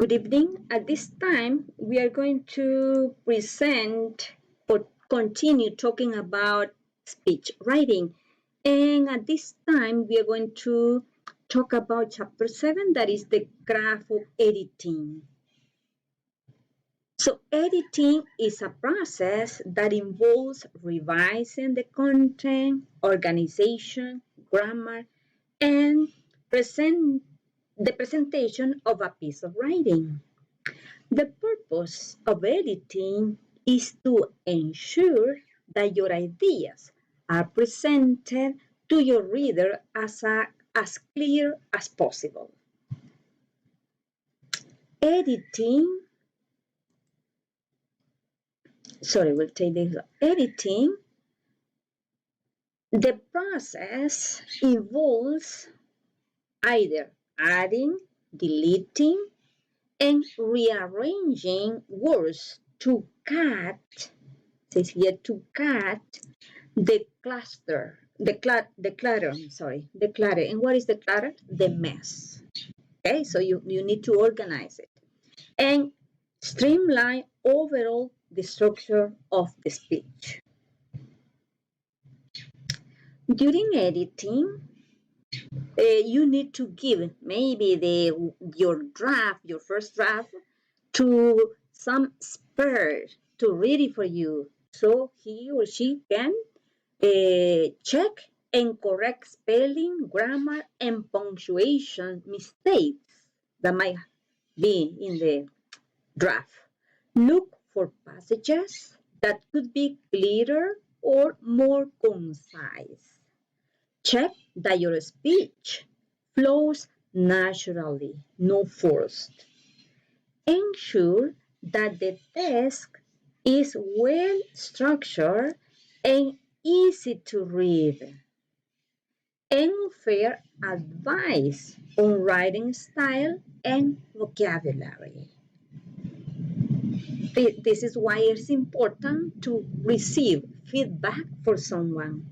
Good evening. At this time, we are going to present or continue talking about speech writing. And at this time, we are going to talk about chapter 7, that is the craft of editing. So, editing is a process that involves revising the content, organization, grammar, and the presentation of a piece of writing. The purpose of editing is to ensure that your ideas are presented to your reader as clear as possible. Editing, we'll take this. Editing, the process involves either adding, deleting, and rearranging words to cut, says here, to cut the clutter. The clutter. And what is the clutter? The mess. Okay, so you need to organize it and streamline overall the structure of the speech. During editing, you need to give maybe your first draft, to some expert to read it for you, so he or she can check and correct spelling, grammar, and punctuation mistakes that might be in the draft. Look for passages that could be clearer or more concise. Check that your speech flows naturally, no forced. Ensure that the text is well structured and easy to read. And offer advice on writing style and vocabulary. This is why it's important to receive feedback for someone.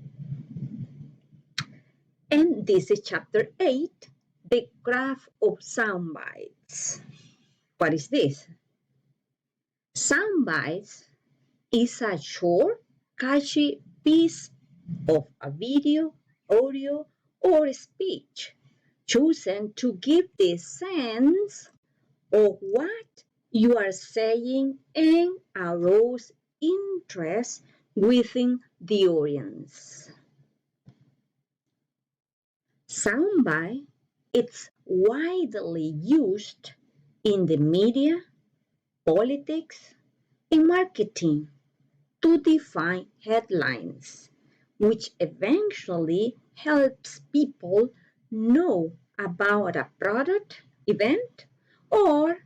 And this is chapter 8, the craft of soundbytes. What is this? Soundbytes is a short, catchy piece of a video, audio, or speech chosen to give the sense of what you are saying and arouse interest within the audience. Soundbite is widely used in the media, politics, and marketing to define headlines, which eventually helps people know about a product, event, or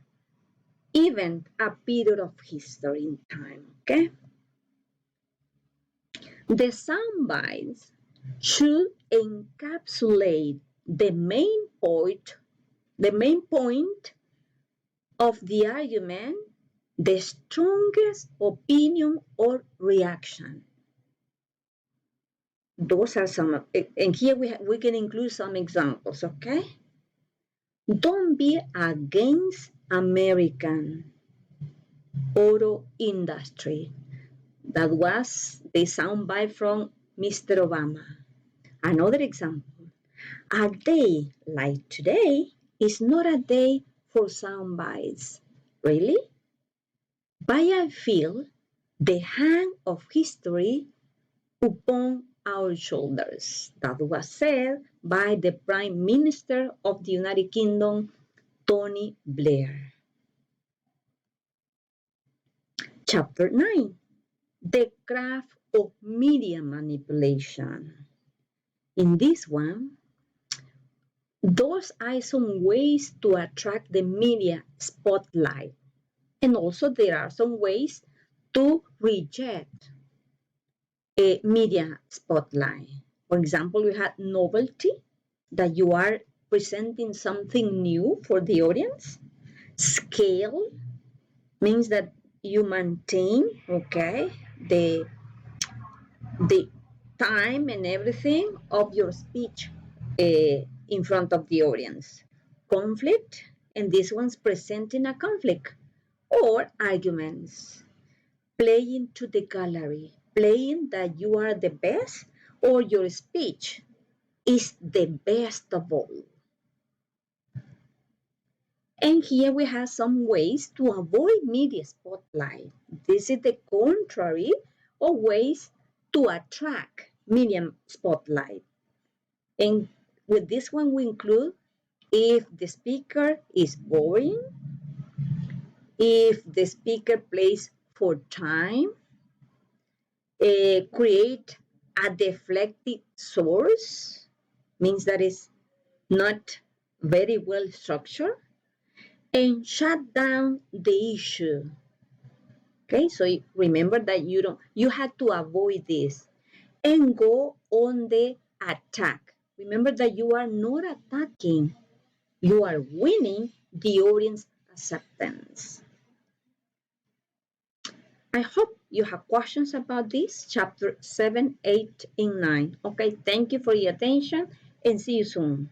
even a period of history in time. Okay? The soundbites should encapsulate the main point of the argument, the strongest opinion or reaction. Those are some, and here we can include some examples, okay? Don't be against American auto industry. That was the soundbite from Mr. Obama. Another example, a day like today is not a day for soundbites. Really? But I feel the hand of history upon our shoulders. That was said by the Prime Minister of the United Kingdom, Tony Blair. Chapter 9, the craft of media manipulation. In this one, those are some ways to attract the media spotlight. And also there are some ways to reject a media spotlight. For example, we had novelty, that you are presenting something new for the audience. Scale means that you maintain, okay, the time and everything of your speech in front of the audience. Conflict, and this one's presenting a conflict or arguments. Playing to the gallery, playing that you are the best or your speech is the best of all. And here we have some ways to avoid media spotlight. This is the contrary of ways to attract media spotlight. And with this one, we include if the speaker is boring, if the speaker plays for time, create a deflected source, means that it's not very well structured, and shut down the issue. Okay, so remember that you have to avoid this and go on the attack. Remember that you are not attacking, you are winning the audience acceptance. I hope you have questions about this, chapter 7, 8, and 9. Okay, thank you for your attention and see you soon.